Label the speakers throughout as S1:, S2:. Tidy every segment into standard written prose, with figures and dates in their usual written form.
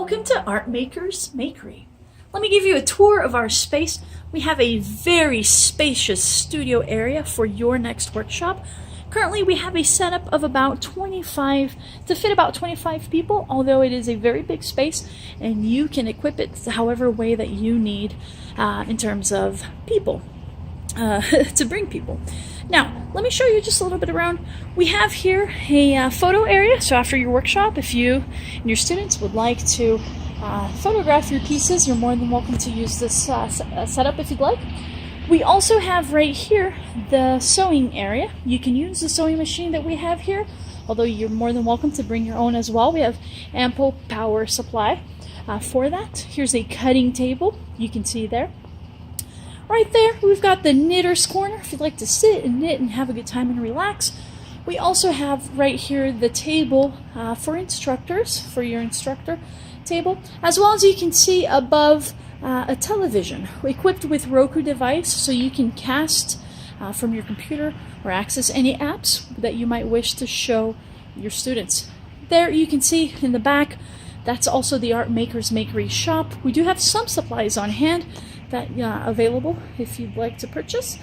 S1: Welcome to Art Makers Makery. Let me give you a tour of our space. We have a very spacious studio area for your next workshop. Currently we have a setup of about 25 to fit about 25 people, although it is a very big space and you can equip it however way that you need in terms of people to bring people. Now, let me show you just a little bit around. We have here a photo area, so after your workshop, if you and your students would like to photograph your pieces, you're more than welcome to use this setup if you'd like. We also have right here the sewing area. You can use the sewing machine that we have here, although you're more than welcome to bring your own as well. We have ample power supply for that. Here's a cutting table, you can see there. Right there, we've got the knitter's corner if you'd like to sit and knit and have a good time and relax. We also have right here the table for instructors, for your instructor table, as well as you can see above a television equipped with Roku device, so you can cast from your computer or access any apps that you might wish to show your students. There you can see in the back, that's also the Art Makers Makery shop. We do have some supplies on hand that available if you'd like to purchase.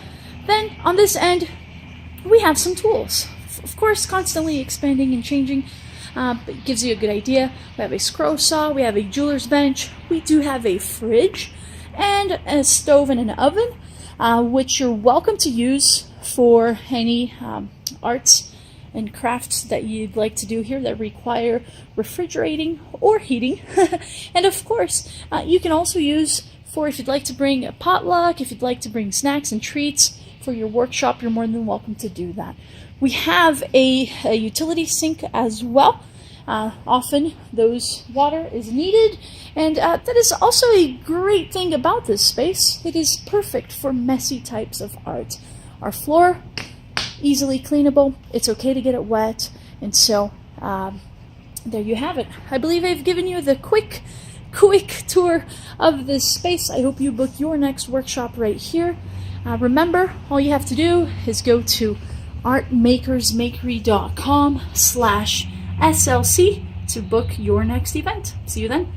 S1: Then on this end we have some tools, of course constantly expanding and changing, but it gives you a good idea. We have a scroll saw, we have a jeweler's bench, we do have a fridge and a stove and an oven, which you're welcome to use for any arts and crafts that you'd like to do here that require refrigerating or heating. And of course you can also use for if you'd like to bring a potluck, if you'd like to bring snacks and treats for your workshop, you're more than welcome to do that. We have a utility sink as well. Often those water is needed, and that is also a great thing about this space. It is perfect for messy types of art. Our floor, easily cleanable. It's okay to get it wet, and so there you have it. I believe I've given you the quick tour of this space. I hope you book your next workshop right here. Remember, all you have to do is go to artmakersmakery.com/SLC to book your next event. See you then.